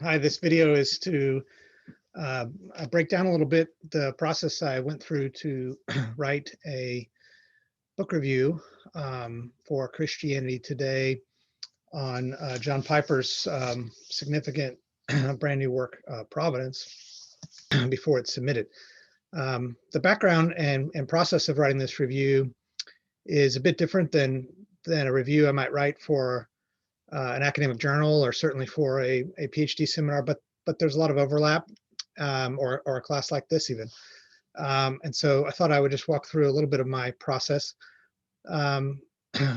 Hi, this video is to uh, break down a little bit the process I went through to write a book review for Christianity Today on John Piper's significant brand new work, Providence, before it's submitted. The background and process of writing this review is a bit different than a review I might write for an academic journal or certainly for a PhD seminar, but there's a lot of overlap, or a class like this even. And so I thought I would just walk through a little bit of my process. Um,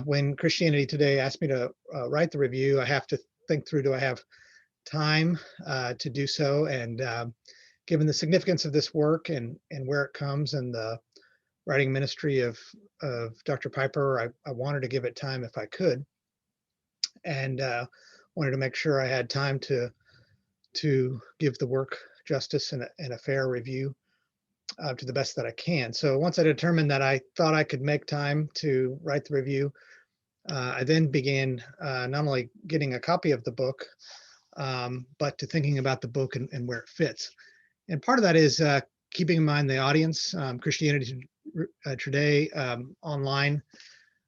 when Christianity Today asked me to write the review, I have to think through, do I have time to do so? And given the significance of this work and where it comes and the writing ministry of Dr. Piper, I wanted to give it time if I could, and wanted to make sure I had time to give the work justice and a fair review to the best that I can. So once I determined that I thought I could make time to write the review, I then began not only getting a copy of the book, but to thinking about the book and where it fits. And part of that is keeping in mind the audience. Christianity Today online,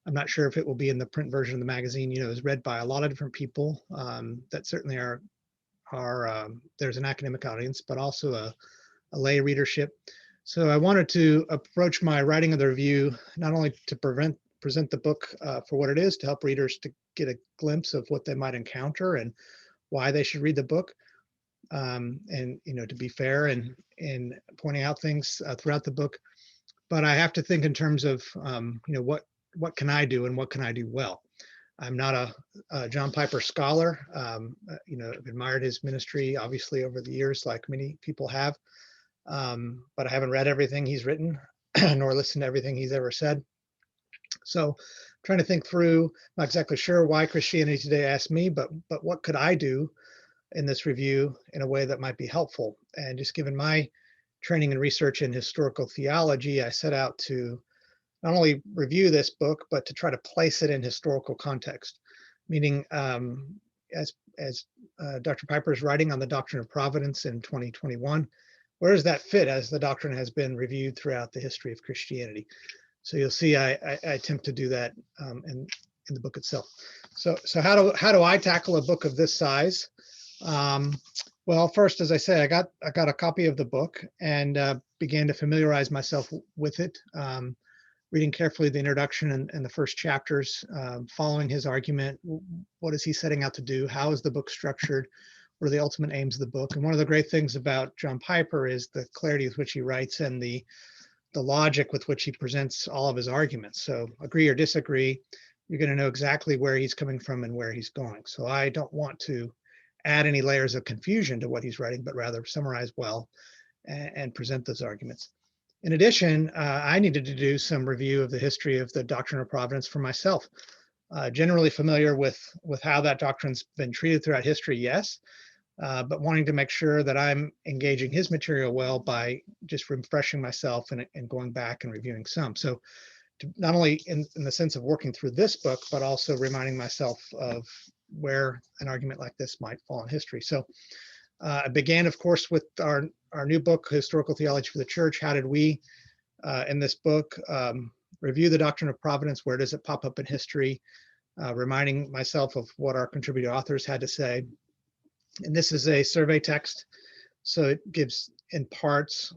I'm not sure if it will be in the print version of the magazine, is read by a lot of different people that certainly are there's an academic audience, but also a lay readership. So I wanted to approach my writing of the review not only to present the book for what it is, to help readers to get a glimpse of what they might encounter and why they should read the book, and to be fair in pointing out things throughout the book. But I have to think in terms of what can I do and what can I do well. I'm not a John Piper scholar. I've admired his ministry, obviously, over the years, like many people have. But I haven't read everything he's written, nor listened to everything he's ever said. So trying to think through, not exactly sure why Christianity Today asked me, but what could I do in this review in a way that might be helpful? And just given my training and research in historical theology, I set out to not only review this book, but to try to place it in historical context, meaning as Dr. Piper is writing on the doctrine of providence in 2021, where does that fit as the doctrine has been reviewed throughout the history of Christianity? So you'll see I attempt to do that in the book itself. So how do I tackle a book of this size? Well, first, as I say, I got a copy of the book and began to familiarize myself with it. Reading carefully the introduction and the first chapters, following his argument. What is he setting out to do? How is the book structured? What are the ultimate aims of the book? And one of the great things about John Piper is the clarity with which he writes and the logic with which he presents all of his arguments. So agree or disagree, you're going to know exactly where he's coming from and where he's going. So I don't want to add any layers of confusion to what he's writing, but rather summarize well and present those arguments. In addition, I needed to do some review of the history of the doctrine of providence for myself. Generally familiar with how that doctrine's been treated throughout history, yes, but wanting to make sure that I'm engaging his material well by just refreshing myself and going back and reviewing some. So not only in the sense of working through this book, but also reminding myself of where an argument like this might fall in history. So I began, of course, with our new book, Historical Theology for the Church. How did we, in this book, review the doctrine of providence? Where does it pop up in history? Reminding myself of what our contributing authors had to say. And this is a survey text, so it gives, in parts,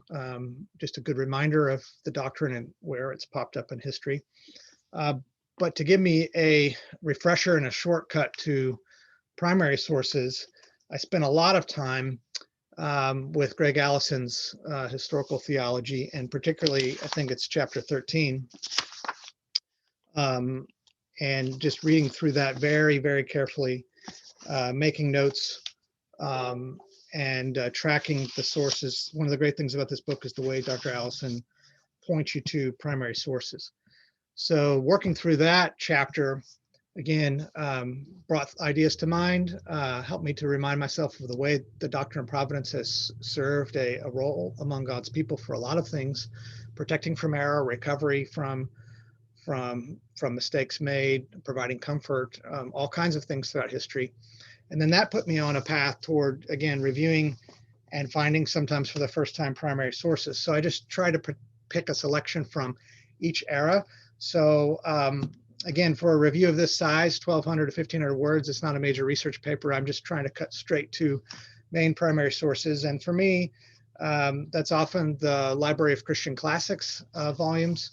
just a good reminder of the doctrine and where it's popped up in history. But to give me a refresher and a shortcut to primary sources, I spent a lot of time with Greg Allison's Historical Theology, and particularly, I think it's chapter 13, and just reading through that very, very carefully, making notes and tracking the sources. One of the great things about this book is the way Dr. Allison points you to primary sources. So working through that chapter, again, brought ideas to mind, helped me to remind myself of the way the doctrine of providence has served a role among God's people for a lot of things, protecting from error, recovery from mistakes made, providing comfort, all kinds of things throughout history. And then that put me on a path toward, again, reviewing and finding sometimes for the first time primary sources. So I just try to pick a selection from each era. So again, for a review of this size, 1,200 to 1,500 words, it's not a major research paper. I'm just trying to cut straight to main primary sources. And for me, that's often the Library of Christian Classics volumes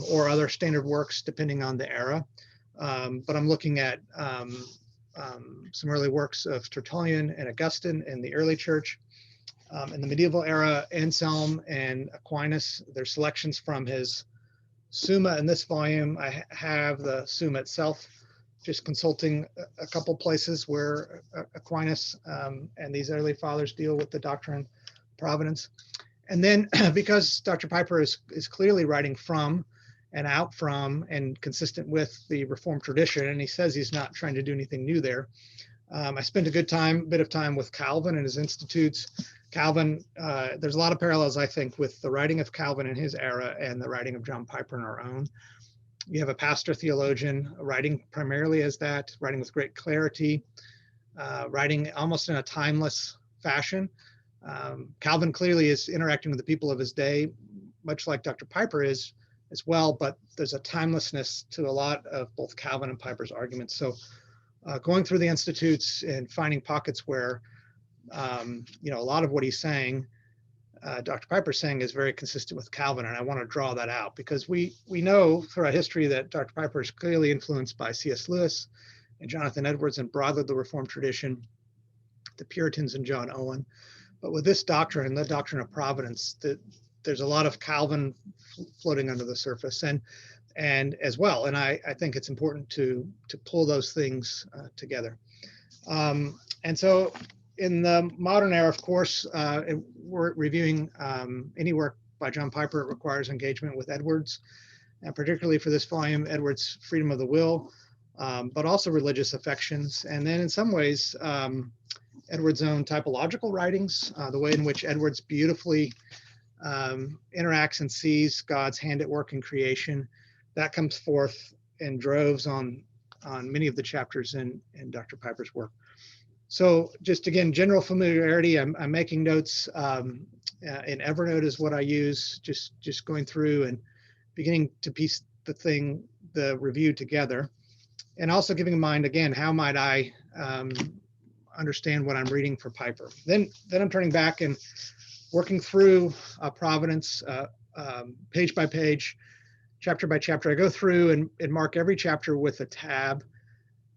or other standard works, depending on the era. But I'm looking at some early works of Tertullian and Augustine in the early church. In the medieval era, Anselm and Aquinas, there's selections from his Summa in this volume. I have the Summa itself, just consulting a couple places where Aquinas and these early fathers deal with the doctrine of providence. And then because Dr. Piper is clearly writing from and out from and consistent with the Reformed tradition, and he says he's not trying to do anything new there. I spent a bit of time with Calvin and his institutes. Calvin, there's a lot of parallels, I think, with the writing of Calvin in his era and the writing of John Piper in our own. You have a pastor theologian writing primarily as that, writing with great clarity, writing almost in a timeless fashion. Calvin clearly is interacting with the people of his day, much like Dr. Piper is as well, but there's a timelessness to a lot of both Calvin and Piper's arguments. So going through the institutes and finding pockets where, a lot of what he's saying, Dr. Piper's saying is very consistent with Calvin, and I want to draw that out because we know throughout history that Dr. Piper is clearly influenced by C.S. Lewis and Jonathan Edwards and broadly the Reformed tradition, the Puritans and John Owen. But with this doctrine, the doctrine of providence, there's a lot of Calvin floating under the surface and as well. And I think it's important to pull those things together. And so in the modern era, of course, we're reviewing any work by John Piper. It requires engagement with Edwards, and particularly for this volume, Edwards' Freedom of the Will, but also religious affections. And then in some ways, Edwards' own typological writings, the way in which Edwards beautifully interacts and sees God's hand at work in creation, that comes forth in droves on many of the chapters in Dr. Piper's work. So just again, general familiarity. I'm making notes in Evernote is what I use, just going through and beginning to piece the review together, and also giving in mind again, how might I understand what I'm reading for Piper. Then I'm turning back and working through Providence page by page, chapter by chapter. I go through and mark every chapter with a tab,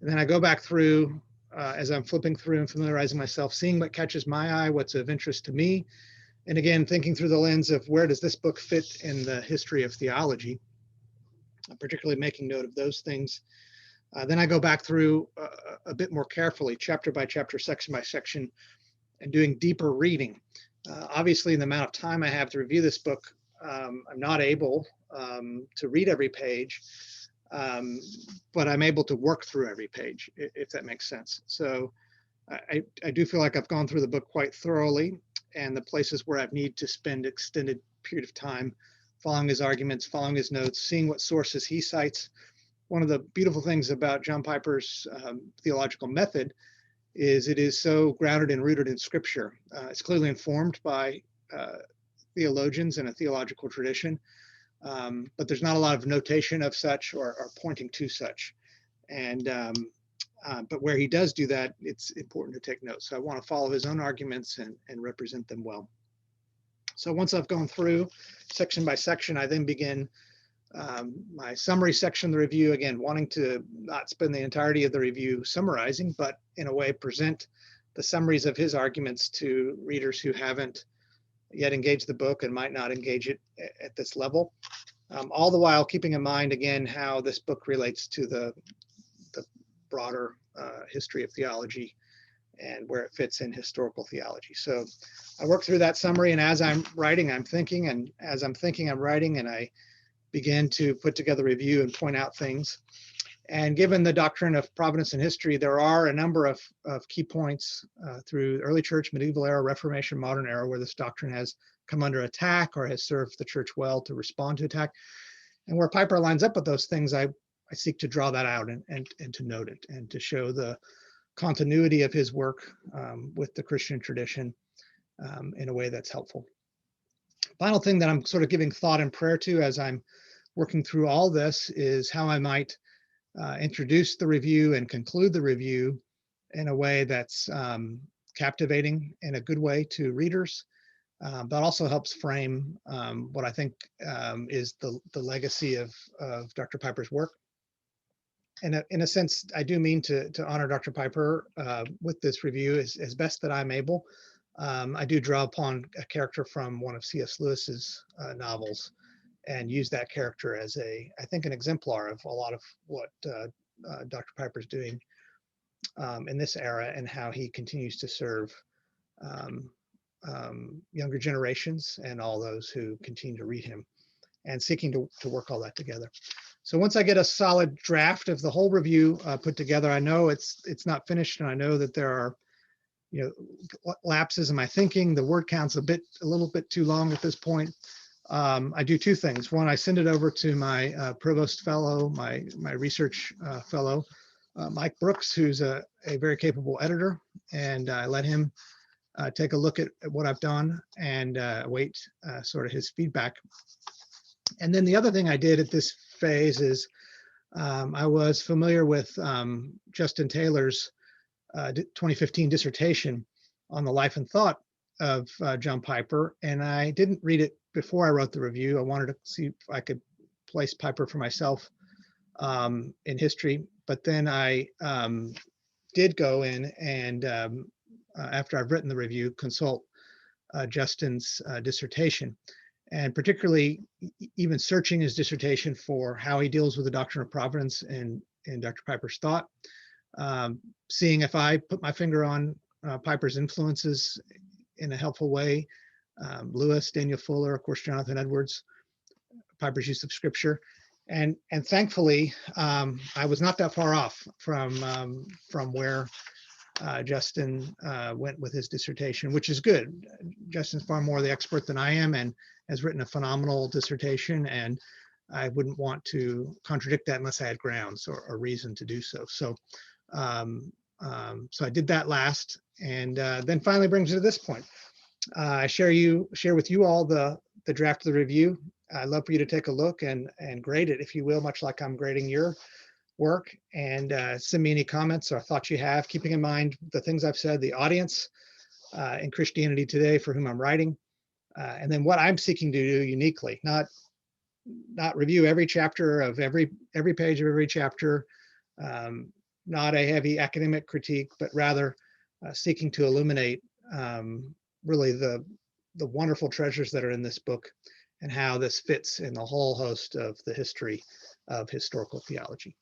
and then I go back through as I'm flipping through and familiarizing myself, seeing what catches my eye, what's of interest to me, and again thinking through the lens of where does this book fit in the history of theology, particularly making note of those things. Then I go back through a bit more carefully, chapter by chapter, section by section, and doing deeper reading. Obviously, in the amount of time I have to review this book, I'm not able to read every page, but I'm able to work through every page, if that makes sense. So I do feel like I've gone through the book quite thoroughly, and the places where I need to spend extended period of time following his arguments, following his notes, seeing what sources he cites. One of the beautiful things about John Piper's theological method is it is so grounded and rooted in Scripture. It's clearly informed by theologians and a theological tradition, but there's not a lot of notation of such or pointing to such. And but where he does do that, it's important to take notes. So I want to follow his own arguments and represent them well. So once I've gone through section by section, I then begin my summary section of the review, again, wanting to not spend the entirety of the review summarizing, but in a way present the summaries of his arguments to readers who haven't yet engaged the book and might not engage it at this level. All the while keeping in mind, again, how this book relates to the broader history of theology and where it fits in historical theology. So I work through that summary, and as I'm writing, I'm thinking, and as I'm thinking, I'm writing, and I begin to put together a review and point out things. And given the doctrine of providence and history, there are a number of key points through early church, medieval era, Reformation, modern era, where this doctrine has come under attack or has served the church well to respond to attack. And where Piper lines up with those things, I seek to draw that out and to note it and to show the continuity of his work with the Christian tradition in a way that's helpful. Final thing that I'm sort of giving thought and prayer to as I'm working through all this is how I might introduce the review and conclude the review in a way that's captivating in a good way to readers, but also helps frame what I think is the legacy of Dr. Piper's work. And in a sense, I do mean to honor Dr. Piper with this review as best that I'm able. I do draw upon a character from one of C.S. Lewis's novels and use that character as I think, an exemplar of a lot of what Dr. Piper's doing in this era and how he continues to serve younger generations and all those who continue to read him, and seeking to work all that together. So once I get a solid draft of the whole review put together, I know it's not finished, and I know that there are lapses in my thinking. The word count's a little bit too long at this point. I do two things. One, I send it over to my provost fellow, my research fellow, Mike Brooks, who's a very capable editor, and I let him take a look at what I've done and await sort of his feedback. And then the other thing I did at this phase is I was familiar with Justin Taylor's 2015 dissertation on the life and thought of John Piper, and I didn't read it before I wrote the review. I wanted to see if I could place Piper for myself in history, but then I did go in and after I've written the review, consult Justin's dissertation, and particularly even searching his dissertation for how he deals with the doctrine of providence in Dr. Piper's thought, seeing if I put my finger on Piper's influences in a helpful way. Lewis, Daniel Fuller, of course, Jonathan Edwards, Piper's use of scripture. And thankfully, I was not that far off from where Justin went with his dissertation, which is good. Justin's far more the expert than I am and has written a phenomenal dissertation, and I wouldn't want to contradict that unless I had grounds or reason to do so. So I did that last, and then finally brings it to this point. I share with you all the draft of the review. I'd love for you to take a look and grade it, if you will, much like I'm grading your work, and send me any comments or thoughts you have, keeping in mind the things I've said, the audience in Christianity Today for whom I'm writing, and then what I'm seeking to do uniquely, not review every chapter of every page of every chapter, not a heavy academic critique, but rather seeking to illuminate really the wonderful treasures that are in this book and how this fits in the whole host of the history of historical theology.